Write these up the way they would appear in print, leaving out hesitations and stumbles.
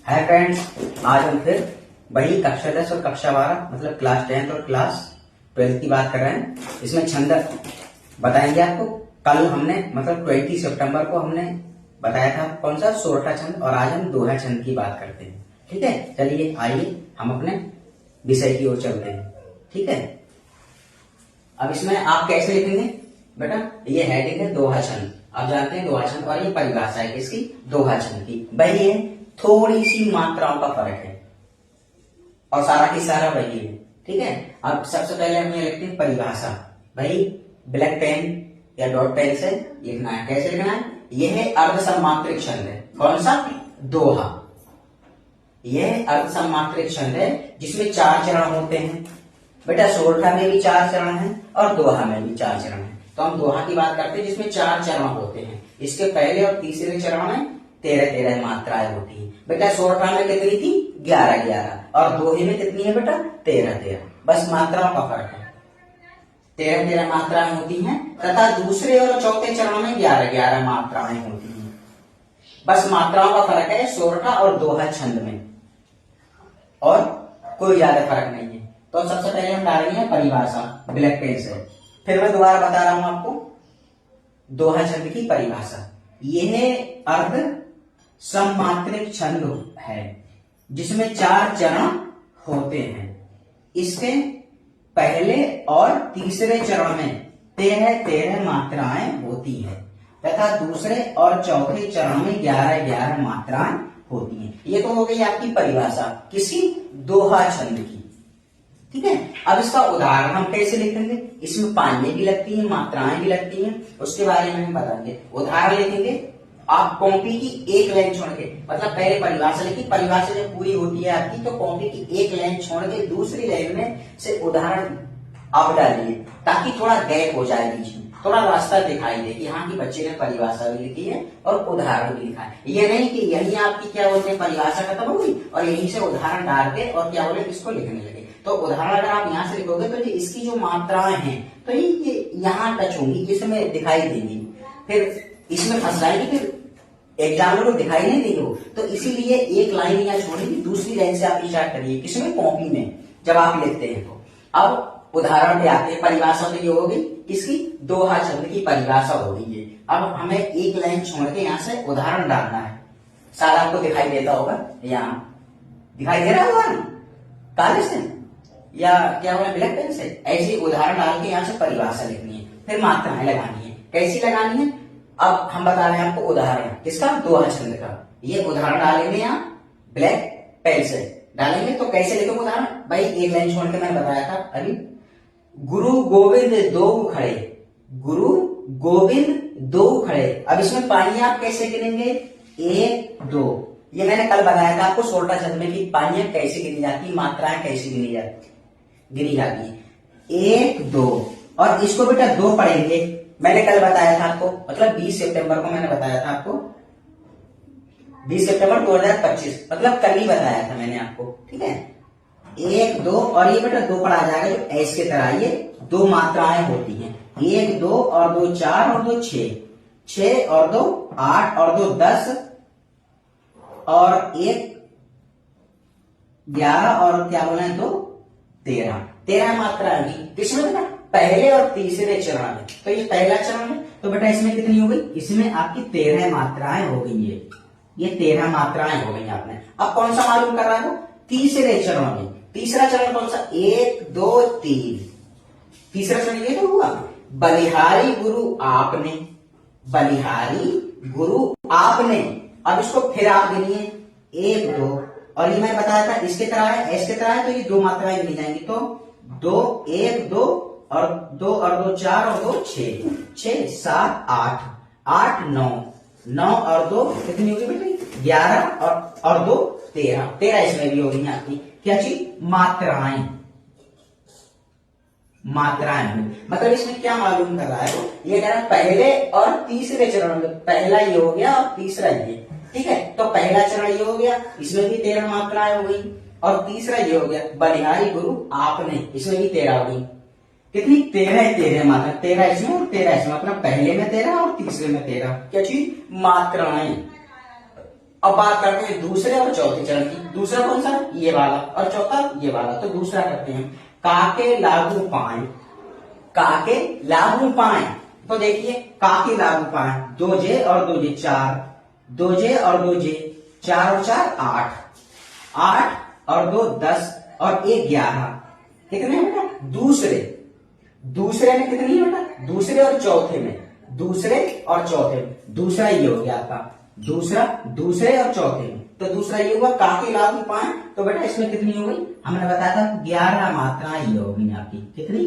Hi friends, आज हम फिर वही कक्षा 10 और कक्षा 12 मतलब क्लास 10 और क्लास 12 की बात कर रहे हैं। इसमें छंद बताएंगे आपको। कल हमने मतलब 20 सितंबर को हमने बताया था कौन सा सोरठा छंद, और आज हम दोहा छंद की बात करते हैं। ठीक है, चलिए आइए हम अपने विषय की ओर चलते हैं। ठीक है, अब इसमें आप कैसे लिखेंगे बेटा? ये हेडिंग है दोहा छंद। आप जानते हैं दोहा छंद, और ये परिभाषा है किसकी? दोहा छंद की। वही है, थोड़ी सी मात्राओं का फर्क है और सारा की सारा वही है। ठीक है, अब सबसे पहले हम ये लिखते हैं परिभाषा। भाई ब्लैक पेन या डॉट पेन से लिखना है। कैसे लिखना है? यह है अर्धसमात्रिक छंद है। कौन सा? दोहा। यह अर्धसमात्रिक छंद है जिसमें 4 चरण होते हैं। बेटा सोरठा में भी 4 चरण है और दोहा में भी 4 चरण है। तो हम दोहा की बात करते हैं जिसमें 4 चरण होते हैं। इसके पहले और तीसरे चरण में 13-13 मात्राएं होती हैं। बेटा सोरठा में कितनी थी? 11-11, और दोहे में कितनी है बेटा? 13-13। बस मात्राओं का फर्क है। 13-13 मात्राएं होती हैं तथा दूसरे और चौथे चरण में 11-11 मात्राएं होती हैं। बस मात्राओं का फर्क है सोरठा और दोहा छंद में, और कोई ज्यादा फर्क नहीं है। तो सबसे पहले हम डालेंगे परिभाषा ब्लैक पेन से। फिर मैं दोबारा बता रहा हूं आपको दोहा छंद की परिभाषा। यह अर्ध सममात्रिक छंद है जिसमें 4 चरण होते हैं। इसके पहले और तीसरे चरण में 13-13 मात्राएं होती हैं तथा दूसरे और चौथे चरण में 11-11 मात्राएं होती हैं। ये तो हो गई आपकी परिभाषा किसी? दोहा छंद की। ठीक है, अब इसका उदाहरण हम कैसे लिखेंगे? इसमें पानियां भी लगती हैं, मात्राएं भी लगती हैं, उसके बारे में हम बताएंगे। उदाहरण लिखेंगे आप कॉपी की एक लाइन छोड़ के, मतलब पहले परिभाषा लिखी, परिभाषा जब पूरी होती है आपकी तो कॉपी की एक लाइन छोड़ के दूसरी लाइन में से उदाहरण आप डालिए ताकि थोड़ा गैप हो जाए बीच में, थोड़ा रास्ता दिखाई दे कि हाँ कि बच्चे ने परिभाषा भी लिखी है और उदाहरण भी लिखा है। ये नहीं कि यही आपकी क्या बोलते हैं परिभाषा खत्म हो गई और यहीं से उदाहरण डाल के और क्या बोले इसको लिखने लगे। तो उदाहरण अगर आप यहाँ से लिखोगे तो इसकी जो मात्राएं हैं तो ये यहाँ टच होंगी, इसमें दिखाई देंगी, फिर इसमें फंस जाएगी, फिर एग्जामिनर को दिखाई नहीं देगी वो। तो इसीलिए एक लाइन यहाँ छोड़ेगी, दूसरी लाइन से आप स्टार्ट करिए। किसमें? कॉपी में जब आप लिखते हैं तो। अब उदाहरण पे आते हैं। परिभाषा तो ये हो गई किसकी? दोहा छंद की परिभाषा हो गई है। अब हमें एक लाइन छोड़ के यहाँ से उदाहरण डालना है। शायद आपको दिखाई देता होगा, यहाँ दिखाई दे रहा होगा ना काले से या क्या बोला ब्लैक पेन से। ऐसे उदाहरण डाल के यहाँ से परिभाषा लिखनी है, फिर मात्राएं लगानी है। कैसी लगानी है? अब हम बता रहे हैं आपको उदाहरण किसका? दोहा छंद का। ये उदाहरण डालेंगे यहाँ ब्लैक पेन से डालेंगे। तो कैसे लिखोगे उदाहरण? भाई एक लाइन छोड़ के मैंने बताया था अभी, गुरु गोविंद दो खड़े, गुरु गोविंद दो खड़े। अब इसमें पानियां आप कैसे गिनेंगे? 1 2। ये मैंने कल बताया था आपको सोरठा छंद में कि पानियां कैसे गिनी जाती, मात्राएं कैसे गिनी जाती है। 1 2, और इसको बेटा 2 पढ़ेंगे। मैंने कल बताया था आपको, मतलब 20 सितंबर को मैंने बताया था आपको, 20 सितंबर 2025, मतलब कल ही बताया था मैंने आपको। ठीक है, 1 2, और ये बेटा 2 पढ़ा जाएगा जो ऐसे की तरह। ये 2 मात्राएं होती हैं, 1 2 और 2 4 और 2 6, 6 और 2 8 और 2 10 और 1 11 और क्या बोले 2 13 मात्राएं की। किसमें बेटा? पहले और तीसरे चरण में। तो ये पहला चरण है तो बेटा इसमें कितनी हो गई? इसमें आपकी 13 मात्राएं हो गई है। ये 13 मात्राएं हो गई आपने। अब कौन सा मालूम कर रहा है? तीसरे चरण में। तीसरा चरण कौन सा? 1 2 3। तीसरा चरण ये तो हुआ, बलिहारी गुरु आपने, बलिहारी गुरु आपने। अब इसको फिर आप गिनिए 1 2, और ये मैंने बताया था इसके तरह है, ऐसे तरह है, तो ये 2 मात्राएं गिनी जाएंगी। तो 2 1 2 और 2 और 2 4 और 2 6, 6 7 8 8 9 9 और 2 कितनी होगी बेटी? 11 और 2 13 इसमें भी होगी आपकी क्या चीज? मात्राएं। मतलब इसमें क्या मालूम कर रहा है? ये कह रहा है पहले और तीसरे चरण में, पहला ये हो गया और तीसरा ये। ठीक है, तो पहला चरण ये हो गया, इसमें भी 13 मात्राएं हो गई, और तीसरा ये हो गया बलिहारी गुरु आपने, इसमें भी 13 हो गई। कितनी? 13 मात्रा, 13 इसमें और 13 इसमें, मतलब पहले में 13 और तीसरे में 13 क्या चीज? मात्राएं। अब बात करते हैं दूसरे और चौथे चरण की। दूसरा कौन सा? ये वाला। और चौथा ये वाला। तो दूसरा करते हैं काके लागू पाए। काके लागू पाए, तो देखिए काके लागू पाए, 2j और 2j 4, 2j और 2j 4 और 4 8, 8 और 2 10 और 1 11। कितने बेटा? दूसरे। दूसरे में कितनी है बेटा? दूसरे और चौथे में। दूसरे और चौथे में। दूसरा ये हो गया आपका। दूसरा दूसरे और चौथे में। तो दूसरा ये हुआ काके लागू पाए। तो बेटा इसमें कितनी हो गई? हमने बताया था 11 मात्राएं ये होगी आपकी। कितनी?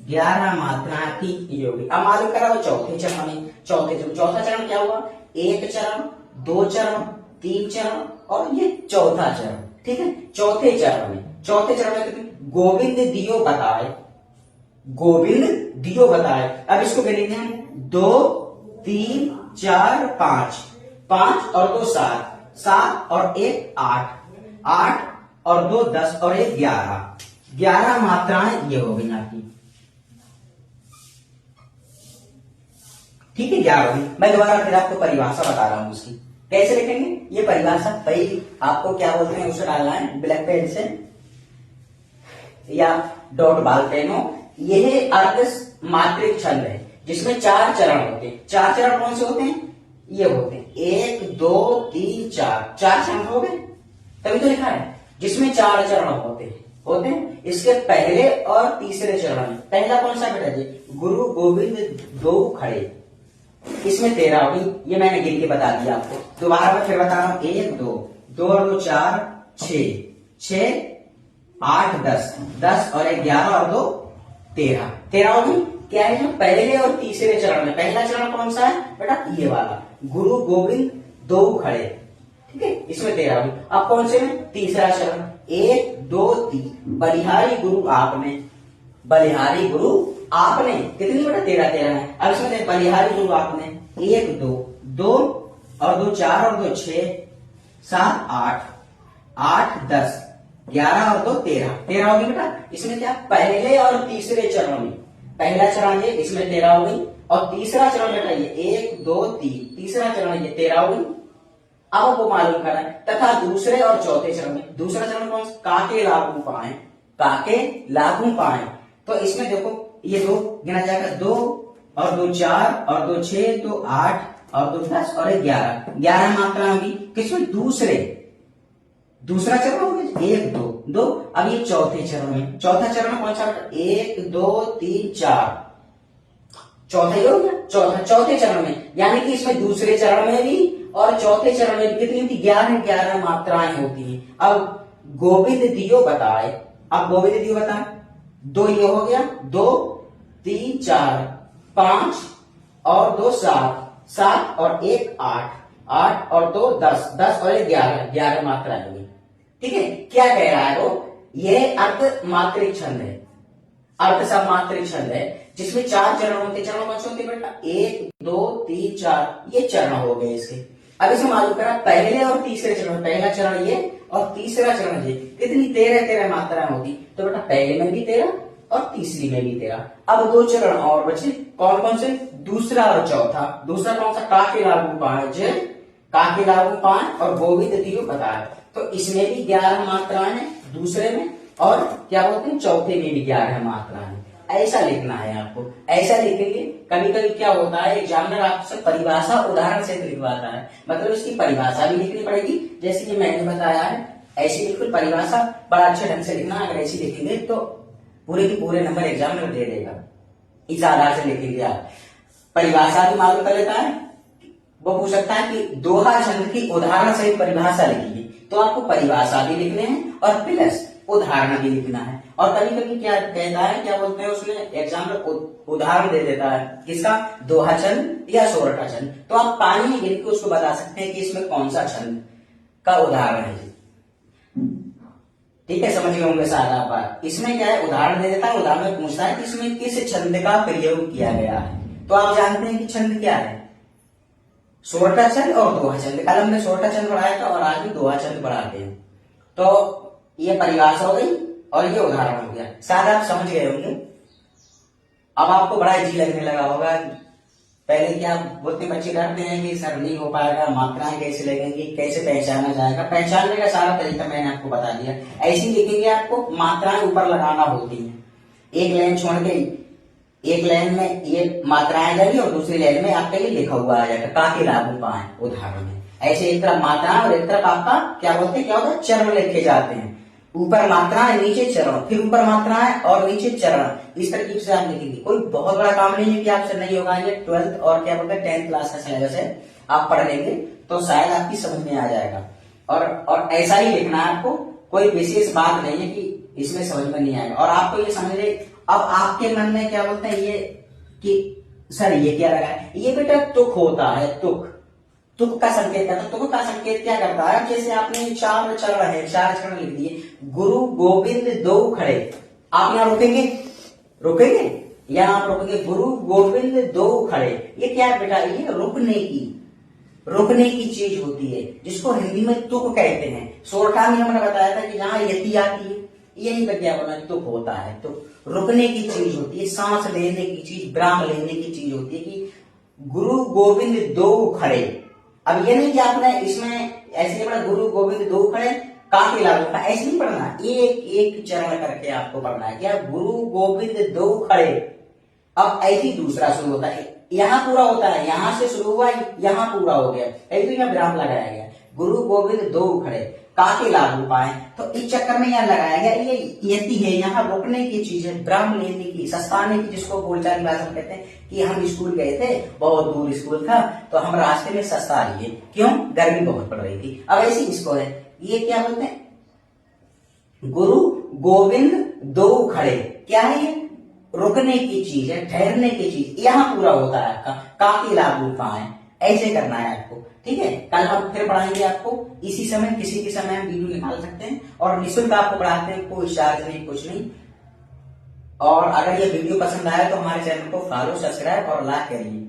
11 मात्राएं आपकी ये होगी। अब मालूम करा वो चौथे चरण में। चौथा चरण क्या हुआ? 1 चरण, 2 चरण, 3 चरण और ये चौथा चरण। ठीक है। चौथे चरण में कितनी? गोविंद दियो बताए। गोविंद दियो बताए। अब इसको गिनेंगे हम। 2 3 4 5, 5 और 2 7, 7 और 1 8, 8 और 2 10 और 1 11। 11 मात्राएं ये हो गई आपकी। ठीक है, 11 होगी। मैं दोबारा फिर आपको परिभाषा बता रहा हूं उसकी। कैसे लिखेंगे ये परिभाषा? भाई आपको क्या बोलते हैं उसे डालना है ब्लैक पेन से या डॉट बाल पेन हो। यह अर्ध मात्रिक छंद है जिसमें 4 चरण होते हैं। 4 चरण कौन से होते हैं? ये होते हैं 1 2 3 4। 4 चरण हो गए, तभी तो लिखा है जिसमें 4 चरण होते हैं। इसके पहले और तीसरे चरण में पहला कौन सा बेटा जी? गुरु गोविंद दो खड़े। इसमें 13 होगी। ये मैंने गिन के बता दिया आपको। दोबारा मैं फिर बता रहा हूं। 1 2, 2 और 2 4 6, 6 8 10, 10 और 1 11 और 2 13। 13 होगी। क्या है? जो पहले और तीसरे चरण में। पहला चरण कौन सा है बेटा? ये वाला, गुरु गोविंद दो खड़े। ठीक है, इसमें 13 होगी। अब कौन से में? तीसरा चरण। 1 2 3, बलिहारी गुरु आपने। बलिहारी गुरु आपने कितनी बेटा? 13 13 है। अब इसमें बलिहारी गुरु आपने 1 2, 2 और 2 4 और 2 6, 7 8, 8 10, 11 और 2 13। 13 होगी बेटा। इसमें क्या? पहले और तीसरे चरण में। पहला चरण ये, इसमें 13 हो गई। और तीसरा चरण बेटा ये 1 2 3, तीसरा चरण ये 13 हो गई। अब वो मालूम करना है। तथा दूसरे और चौथे चरण में। दूसरा चरण कौन सा? काके लागू पाए। काके लागू पाए। तो इसमें देखो ये 2 गिना जाएगा। 2 और 2 4 और 2 6, तो 8 और 2 10 और 1 11। 11 मात्रा होगी किसमें? दूसरे। दूसरा चरण हो गया 1 2 2। अब ये चौथे चरण में। चौथा चरण कौन सा? 1 2 3 4। चौथा ही हो गया। चौथे चरण में, यानी कि इसमें दूसरे चरण में भी और चौथे चरण में भी कितनी होती? 11 11 मात्राएं होती हैं। अब गोविंद दियो बताए। अब गोविंद दियो बताए। 2 ये हो गया। 2 3 4 5 और 2 7, 7 और 1 8, 8 और 2 10, 10 और 1 11। 11 मात्राएं होगी। ठीक है। क्या कह रहा है वो? यह अर्ध मात्रिक छंद है। अर्ध समात्रिक छंद है जिसमें 4 चरण होते। चरण कौन से होते बेटा? 1 2 3 4। ये चरण हो गए इसके। अब इसे मालूम करा पहले और तीसरे चरण। पहला चरण ये और तीसरा चरण ये। कितनी? 13 13 मात्राएं होती। तो बेटा पहले में भी 13 और तीसरी में भी 13। अब 2 चरण और बचे। कौन कौन से? दूसरा और चौथा। दूसरा कौन सा? काके लागू पाए। काके लागू पाए और गोविंद दियो बताए। तो इसमें भी 11 मात्राएं हैं दूसरे में, और क्या बोलते हैं? चौथे में भी 11 मात्राएं हैं। ऐसा लिखना है आपको। ऐसा लिखेंगे। कभी कभी क्या होता है, एग्जामिनर आपसे परिभाषा उदाहरण से लिखवाता है, मतलब इसकी परिभाषा भी लिखनी पड़ेगी। जैसे कि मैंने बताया है, ऐसी बिल्कुल परिभाषा बड़ा अच्छे ढंग से लिखना। अगर ऐसी लिखेंगे तो पूरे के पूरे नंबर एग्जामिनर दे देगा। इस आधार से लिखेंगे आप। परिभाषा भी मालूम कर लेता है। वो पूछ सकता है कि दोहा छंद की उदाहरण से परिभाषा लिखिए, तो आपको परिभाषा भी लिखने हैं और प्लस उदाहरण भी लिखना है। और कभी कभी क्या कहता है, क्या बोलते हैं उसमें एग्जामिनर उदाहरण दे देता है। किसका? दोहा छंद या सोरठा छंद। तो आप पानी में गिन के उसको बता सकते हैं कि इसमें कौन सा छंद का उदाहरण है। ठीक है, समझ गए होंगे सारा बात। इसमें क्या है, उदाहरण दे देता है। उदाहरण में पूछता है कि इसमें किस छंद का प्रयोग किया गया है। तो आप जानते हैं कि छंद क्या है? सोरठा छंद और दोहा छंद। कल हमने सोरठा छंद पढ़ाया था और आज भी दोहा छंद पढ़ाते हैं। तो ये परिभाषा हो गई और ये उदाहरण हो गया। शायद आप समझ गए होंगे। अब आपको बड़ा इजी लगने लगा होगा पहले क्या बोलते बच्चे डरते हैं कि सर नहीं हो पाएगा, मात्राएं कैसे लगेंगी, कैसे पहचाना जाएगा। पहचानने का सारा तरीका मैंने आपको बता दिया। ऐसे ही लिखेंगे, आपको मात्राएं ऊपर लगाना होती हैं। एक लाइन छोड़ के एक लाइन में ये मात्राएं लगी और दूसरी लाइन में आपका ये लिखा हुआ आ जाएगा, काके लागू पाए उदाहरण में। ऐसे एक तरफ मात्राएं और एक तरफ आपका क्या बोलते हैं, क्या होता है, चरण लिखे जाते हैं। ऊपर मात्राएं, नीचे चरण, फिर ऊपर मात्राएं और नीचे चरण। इस तरकीब से आप लिखेंगे। कोई बहुत बड़ा काम नहीं है कि आपसे नहीं होगा। ये 12th और क्या बोलते हैं 10th क्लास का सिलेबस है, आप पढ़ लेंगे तो शायद आपकी समझ में आ जाएगा। और ऐसा ही लिखना है आपको, कोई विशेष बात नहीं है कि इसमें समझ में नहीं आएगा। और आपको ये समझ ले, अब आपके मन में क्या बोलते हैं ये कि सर ये क्या लगा है, ये बेटा तुक होता है, तुक। तुक का संकेत करता है। तुक का संकेत क्या करता है, जैसे आपने चार चरण है, चार चरण लिख दिए, गुरु गोविंद दो खड़े, आप यहाँ रुकेंगे, रुकेंगे यहाँ आप रुकेंगे, गुरु गोविंद दो खड़े। ये क्या है बेटा, ये रुकने की चीज होती है, जिसको हिंदी में तुक कहते हैं। सोरठा में हमने बताया था कि जहां यति आती है, यही पर क्या बोला, तुक होता है। तो रुकने की चीज होती है, सांस लेने की चीज, विराम लेने की चीज होती है कि गुरु गोविंद दो खड़े। अब ये नहीं कि आपने इसमें ऐसे पढ़ा गुरु गोविंद दो खड़े काके लागू, ऐसे नहीं पढ़ना, एक एक चरण करके आपको पढ़ना है। क्या, गुरु गोविंद दो खड़े। अब ऐसे ही दूसरा शुरू होता है, यहाँ पूरा होता है, यहां से शुरू हुआ, यहाँ पूरा हो गया, ऐसे तो यहाँ विराम लगाया गया, गुरु गोविंद दो खड़े काके लागू पाए। तो इस चक्कर में यहाँ लगाया गया, ये यति है, यहाँ रुकने की चीज है, विराम लेने की, सस्ताने की, जिसको बोलचाल भाषा में कहते हैं कि हम स्कूल गए थे, बहुत दूर स्कूल था, तो हम रास्ते में सस्ता लिए, क्यों, गर्मी बहुत पड़ रही थी। अब ऐसी इसको है, ये क्या बोलते हैं, गुरु गोविंद दो खड़े, क्या है ये, रुकने की चीज है, ठहरने की चीज, यहाँ पूरा होता है आपका, काके लागू पाए, ऐसे करना है आपको। ठीक है, कल हम फिर पढ़ाएंगे आपको इसी समय, किसी के समय हम वीडियो निकाल सकते हैं, और निःशुल्क आपको पढ़ाते हैं, कोई चार्ज नहीं, कुछ नहीं। और अगर ये वीडियो पसंद आया तो हमारे चैनल को फॉलो, सब्सक्राइब और लाइक करिए।